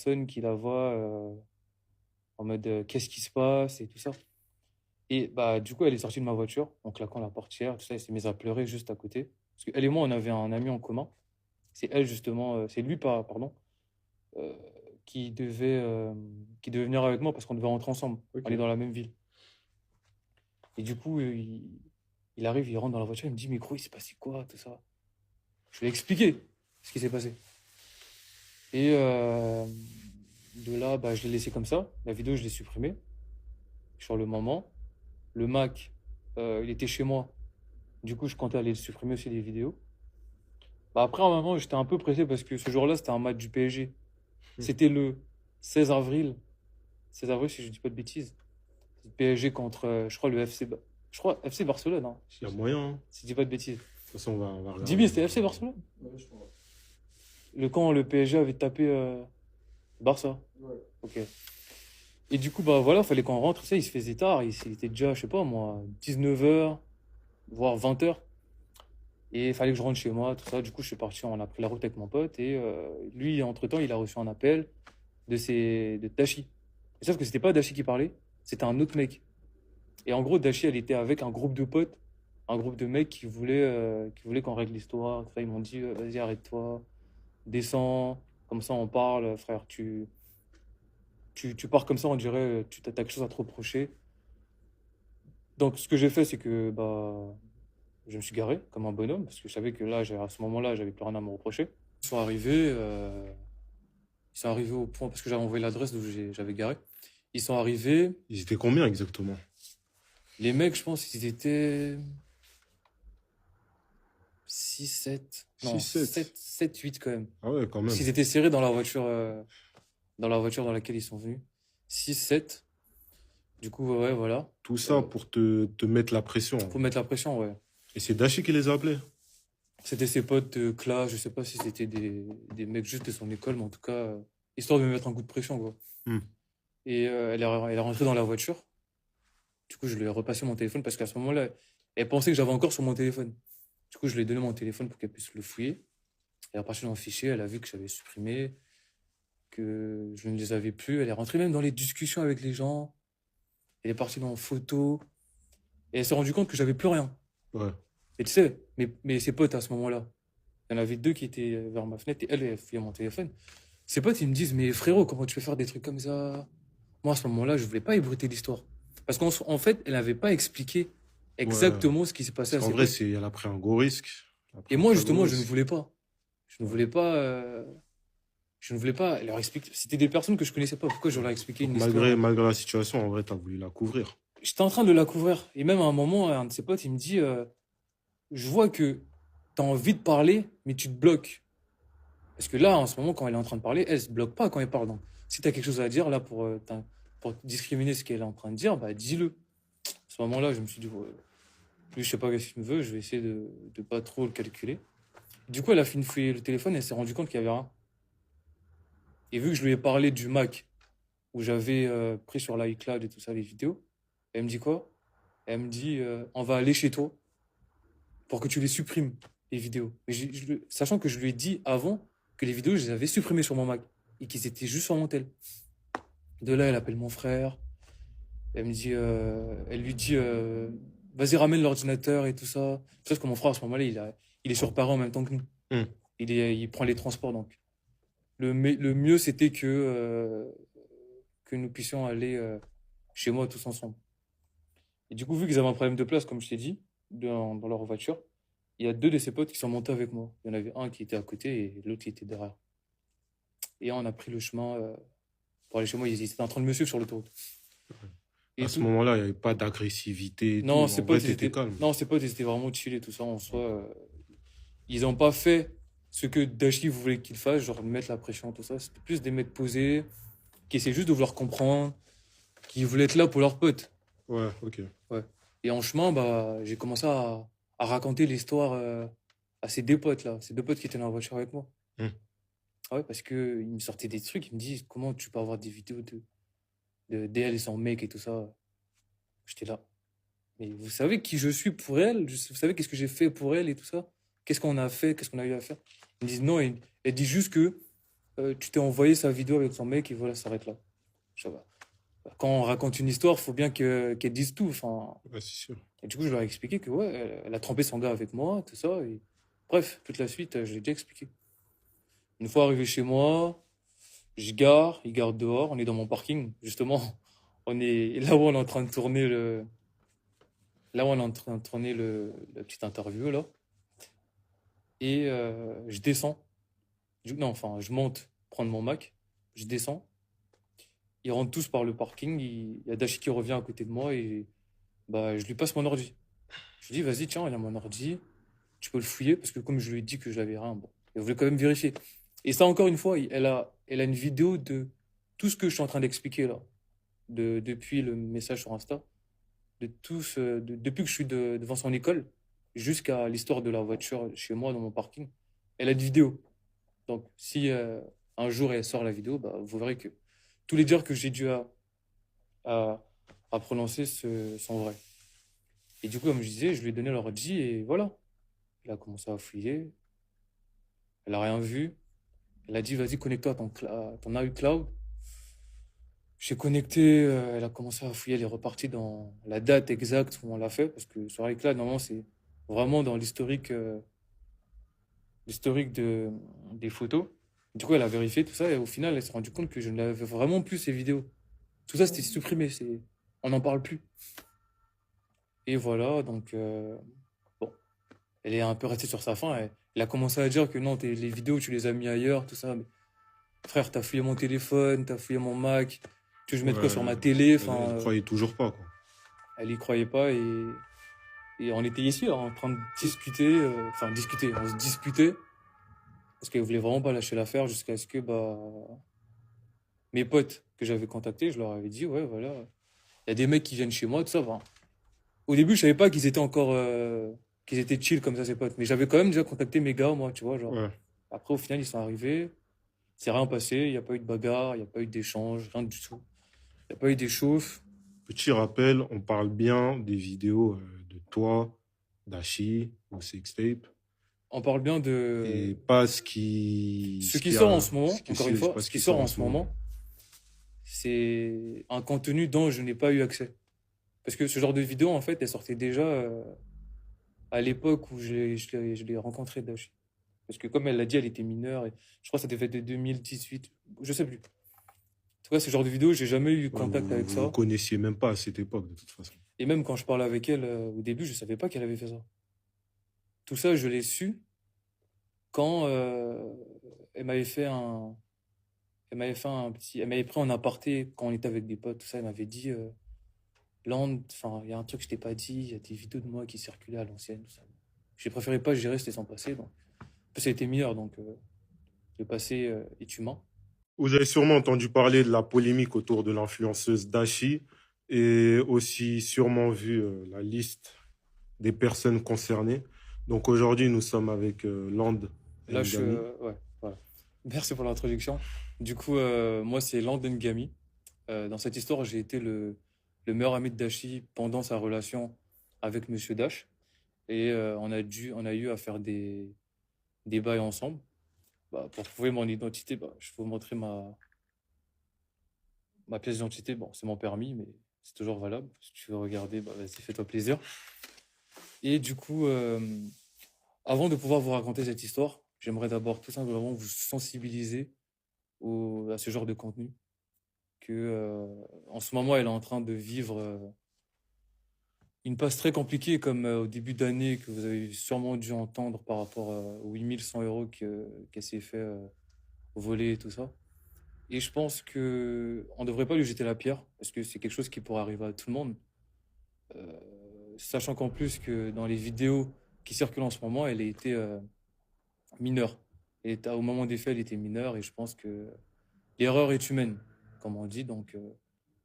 personnes qui la voient en mode qu'est-ce qui se passe et tout ça. Et bah, du coup, elle est sortie de ma voiture en claquant la portière, tout ça. Elle s'est mise à pleurer juste à côté. Parce qu'elle et moi, on avait un ami en commun. C'est elle, justement, c'est lui, pardon, euh, qui devait venir avec moi parce qu'on devait rentrer ensemble. On est Ok. dans la même ville. Et du coup, il arrive, il rentre dans la voiture, il me dit, mais gros, il s'est passé quoi, tout ça. Je lui ai expliqué ce qui s'est passé. Et de là, bah, je l'ai laissé comme ça. La vidéo, je l'ai supprimée sur le moment. Le Mac, il était chez moi. Du coup, je comptais aller le supprimer aussi les vidéos. Bah, après, à un moment, j'étais un peu pressé parce que ce jour-là, c'était un match du PSG. C'était le 16 avril. 16 avril, si je dis pas de bêtises. Le PSG contre, je crois, je crois, FC Barcelone, hein, Il y a moyen, hein. si je dis pas de bêtises. De toute façon, on va regarder. Dibi, c'était FC Barcelone? Ouais, je crois. Quand le PSG avait tapé Barça. Ouais. Ok. Et du coup, bah voilà, fallait qu'on rentre. Ça, il se faisait tard. Il était déjà, je sais pas moi, 19 h, voire 20 h. Et il fallait que je rentre chez moi, tout ça. Du coup, je suis parti, on a pris la route avec mon pote. Et lui, entre-temps, il a reçu un appel de Dashi. Et sauf que c'était pas Dashi qui parlait, c'était un autre mec. Et en gros, Dashi, elle était avec un groupe de potes, un groupe de mecs qui voulaient qu'on règle l'histoire. Tout ça, ils m'ont dit, vas-y, arrête-toi, descends, comme ça on parle, frère. Tu pars comme ça, on dirait, t'as quelque chose à te reprocher. Donc, ce que j'ai fait, c'est que bah, je me suis garé comme un bonhomme, parce que je savais que là, à ce moment-là, j'avais plus rien à me reprocher. Ils sont arrivés au point, parce que j'avais envoyé l'adresse d'où j'avais garé. Ils sont arrivés, Ils étaient combien exactement? les mecs, je pense, ils étaient 6 7 Six non, sept. 8 quand même. Ah ouais, quand Parce même. qu'ils étaient serrés dans laquelle ils sont venus. 6 7. Du coup, ouais, voilà. Tout ça Euh, pour te mettre la pression. pour mettre la pression, ouais. Et c'est Dashi qui les a appelés. C'était ses potes de classe, je sais pas si c'était des mecs juste de son école, mais en tout cas, histoire de me mettre un coup de pression, quoi. Hmm. Et elle est rentrée dans la voiture. Du coup, je lui ai repassé mon téléphone parce qu'à ce moment-là, elle pensait que j'avais encore sur mon téléphone. Du coup, je lui ai donné mon téléphone pour qu'elle puisse le fouiller. Elle est repartie dans le fichier, elle a vu que j'avais supprimé, que je ne les avais plus. Elle est rentrée même dans les discussions avec les gens. Elle est partie dans photo. Et elle s'est rendue compte que j'avais plus rien. Ouais. Et tu sais, mais ses potes à ce moment-là, il y en avait deux qui étaient vers ma fenêtre et elle fouillait mon téléphone. Ses potes, ils me disent, mais frérot, comment tu peux faire des trucs comme ça? Moi, à ce moment-là, je voulais pas ébruiter l'histoire. Parce qu'en fait, elle n'avait pas expliqué Ouais. exactement ce qui s'est passé Parce à qu'en ses vrai, potes. elle a pris un gros risque. Elle a Et pris un moi, très gros justement, je ne risque. voulais pas. Je ne Ouais. voulais pas. Je ne voulais pas leur expliquer. C'était des personnes que je connaissais pas. Pourquoi je leur expliquais Donc une histoire? malgré la situation, en vrai, t'as voulu la couvrir. J'étais en train de la couvrir. Et même à un moment, un de ses potes, il me dit, je vois que tu as envie de parler, mais tu te bloques. Parce que là, en ce moment, quand elle est en train de parler, elle se bloque pas quand elle parle. Donc, si tu as quelque chose à dire là pour discriminer ce qu'elle est en train de dire, bah dis-le. À ce moment-là, je me suis dit, ouais, lui, je sais pas ce qu'il me veut, je vais essayer de pas trop le calculer. Du coup, elle a fini de fouiller le téléphone et elle s'est rendue compte qu'il y avait rien. Et vu que je lui ai parlé du Mac, où j'avais pris sur l'iCloud et tout ça, les vidéos, elle me dit quoi? Elle me dit, on va aller chez toi pour que tu les supprimes, les vidéos. Mais sachant que je lui ai dit avant que les vidéos, je les avais supprimées sur mon Mac et qu'ils étaient juste sur mon tel. De là, elle appelle mon frère. Elle lui dit, vas-y, ramène l'ordinateur et tout ça. Sauf que mon frère, à ce moment-là, il est sur Paris en même temps que nous. Hmm. Il prend les transports, donc. Le mieux, c'était que nous puissions aller chez moi tous ensemble. Et du coup, vu qu'ils avaient un problème de place, comme je t'ai dit, dans leur voiture, il y a deux de ses potes qui sont montés avec moi. Il y en avait un qui était à côté et l'autre qui était derrière. Et on a pris le chemin pour aller chez moi. Ils étaient en train de me suivre sur l'autoroute. À Et ce tout. moment-là, il n'y avait pas d'agressivité et Non, tout. En vrai, t'étais calme. ses potes, ils étaient vraiment chill et tout ça. En soi, ils n'ont pas fait ce que Dashi voulait qu'ils fassent, genre mettre la pression, tout ça. C'était plus des mecs posés, qui essaient juste de vouloir comprendre, qui voulaient être là pour leurs potes. Ouais, ok. Ouais. Et en chemin, bah, j'ai commencé à raconter l'histoire à ces deux potes là, ces deux potes qui étaient dans la voiture avec moi. Hmm. Ah ouais, parce que ils me sortaient des trucs, ils me disent comment tu peux avoir des vidéos d'elle et son mec et tout ça. J'étais là. Mais vous savez qui je suis pour elle? Vous savez qu'est-ce que j'ai fait pour elle et tout ça? Qu'est-ce qu'on a fait? Qu'est-ce qu'on a eu à faire? Ils me disent non, elle dit juste que tu t'es envoyé sa vidéo avec son mec et voilà, ça s'arrête là. Je sais pas. Quand on raconte une histoire, faut bien qu'elle dise tout. Enfin, Ouais, c'est sûr. et du coup, je leur ai expliqué que ouais, elle a trompé son gars avec moi, tout ça. Et... Bref, toute la suite, je l'ai déjà expliqué. Une fois arrivé chez moi, je gare, il gare dehors, on est dans mon parking, justement. On est là où on est en train de tourner là où on est en train de tourner la petite interview là. Et je descends. Non, enfin, je monte prendre mon Mac. Je descends. Ils rentrent tous par le parking. Il y a Dashi qui revient à côté de moi et bah, je lui passe mon ordi. Je lui dis, vas-y, tiens, il y a mon ordi. Tu peux le fouiller parce que comme je lui ai dit que je n'avais rien, bon, elle voulait quand même vérifier. Et ça, encore une fois, elle a une vidéo de tout ce que je suis en train d'expliquer là, depuis le message sur Insta, depuis que je suis devant son école jusqu'à l'histoire de la voiture chez moi dans mon parking. Elle a une vidéo. Donc, si un jour elle sort la vidéo, bah, vous verrez que tous les dires que j'ai dû à, à prononcer sont vrais. Et du coup, comme je disais, je lui ai donné l'ordi et voilà. Elle a commencé à fouiller. Elle a rien vu. Elle a dit, vas-y, connecte-toi à ton iCloud. J'ai connecté, elle a commencé à fouiller, elle est repartie dans la date exacte où on l'a fait, parce que sur iCloud, normalement, c'est vraiment dans l'historique des photos. Du coup, elle a vérifié tout ça et au final, elle s'est rendue compte que je n'avais vraiment plus ces vidéos. Tout ça, c'était supprimé, on n'en parle plus. Et voilà, donc, bon, elle est un peu restée sur sa faim. Elle a commencé à dire que non, les vidéos, tu les as mis ailleurs, tout ça. Mais frère, t'as fouillé mon téléphone, t'as fouillé mon Mac, tu veux que je mette quoi sur Ouais, ma télé? elle Enfin, croyait toujours pas, quoi. elle y croyait pas et on était ici en train de discuter, enfin discuter, on se disputait parce qu'elle voulait vraiment pas lâcher l'affaire jusqu'à ce que bah mes potes que j'avais contactés, je leur avais dit ouais voilà, il y a des mecs qui viennent chez moi, tout ça. Enfin, au début, je savais pas qu'ils étaient encore qu'ils étaient chill comme ça ces potes, mais j'avais quand même déjà contacté mes gars moi, tu vois, genre. Ouais. Après au final, ils sont arrivés, c'est rien passé, il y a pas eu de bagarre, il y a pas eu d'échange, rien du tout. Il y a pas eu d'échauffe. Petit rappel, on parle bien des vidéos de toi, d'Ashi, ou Sextape, On parle bien et de pas ce ce qui qui sort en a, ce moment, encore une fois, pas ce ce qui qui sort sort en en ce ce moment. moment, c'est un contenu dont je n'ai pas eu accès. Parce que ce genre de vidéo, en fait, elle sortait déjà à l'époque où je l'ai rencontré, Dash. Parce que comme elle l'a dit, elle était mineure. Et je crois que ça devait être de 2018. Je sais plus. En tout cas, ce genre de vidéo, j'ai jamais eu Ouais, contact avec vous vous ça. connaissiez même pas à cette époque, de toute façon. Et même quand je parlais avec elle au début, je savais pas qu'elle avait fait ça. Tout ça, je l'ai su quand elle m'avait fait un, elle m'avait pris en aparté quand on était avec des potes, tout ça. Elle m'avait dit, Land, enfin, il y a un truc que je t'ai pas dit, il y a des vidéos de moi qui circulaient à l'ancienne, tout ça. J'ai préféré pas gérer, c'était sans passer. Donc, ça a été meilleur, donc le passé est humain. Vous avez sûrement entendu parler de la polémique autour de l'influenceuse Dashi et aussi sûrement vu la liste des personnes concernées. Donc aujourd'hui, nous sommes avec Land Là, Ngami. ouais, voilà. Merci pour l'introduction. Du coup, moi, c'est Land Ngami. Dans cette histoire, j'ai été le meilleur ami de Dashi pendant sa relation avec Monsieur Dash. Et on a eu à faire des bails ensemble. Bah, pour prouver mon identité, bah, je vais vous montrer ma pièce d'identité. Bon, c'est mon permis, mais c'est toujours valable. Si tu veux regarder, bah, vas-y, fais-toi plaisir. Et du coup, avant de pouvoir vous raconter cette histoire, j'aimerais d'abord tout simplement vous sensibiliser à ce genre de contenu. Que, en ce moment, elle est en train de vivre une passe très compliquée, comme au début d'année, que vous avez sûrement dû entendre par rapport aux 8 100 € qu'elle s'est fait voler et tout ça. Et je pense que on devrait pas lui jeter la pierre, parce que c'est quelque chose qui pourrait arriver à tout le monde. Sachant qu'en plus que dans les vidéos qui circulent en ce moment, elle a été mineure. Et au moment des faits, elle était mineure, et je pense que l'erreur est humaine, comme on dit. Donc,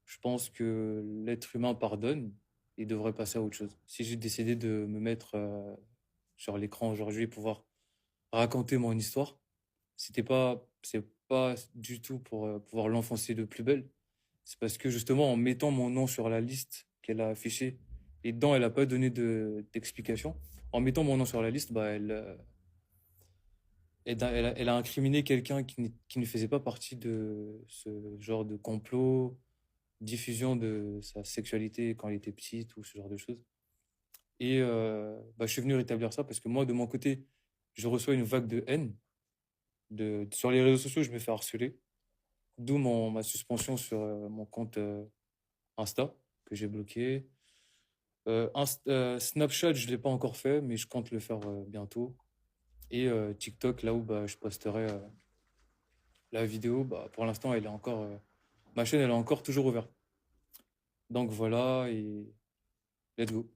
je pense que l'être humain pardonne et devrait passer à autre chose. Si j'ai décidé de me mettre sur l'écran aujourd'hui et pouvoir raconter mon histoire, c'est pas du tout pour pouvoir l'enfoncer de plus belle. C'est parce que justement, en mettant mon nom sur la liste qu'elle a affichée, et dedans, elle n'a pas donné d'explication, en mettant mon nom sur la liste, bah, Elle a incriminé quelqu'un qui ne faisait pas partie de ce genre de complot, diffusion de sa sexualité quand elle était petite ou ce genre de choses. Et bah, je suis venu rétablir ça parce que moi, de mon côté, je reçois une vague de haine. Sur les réseaux sociaux, je me fais harceler. D'où ma suspension sur mon compte Insta que j'ai bloqué. Snapchat, je ne l'ai pas encore fait, mais je compte le faire bientôt. Et TikTok, là où bah, je posterai la vidéo, bah, pour l'instant, elle est encore, ma chaîne, elle est encore toujours ouverte. Donc voilà, et let's go.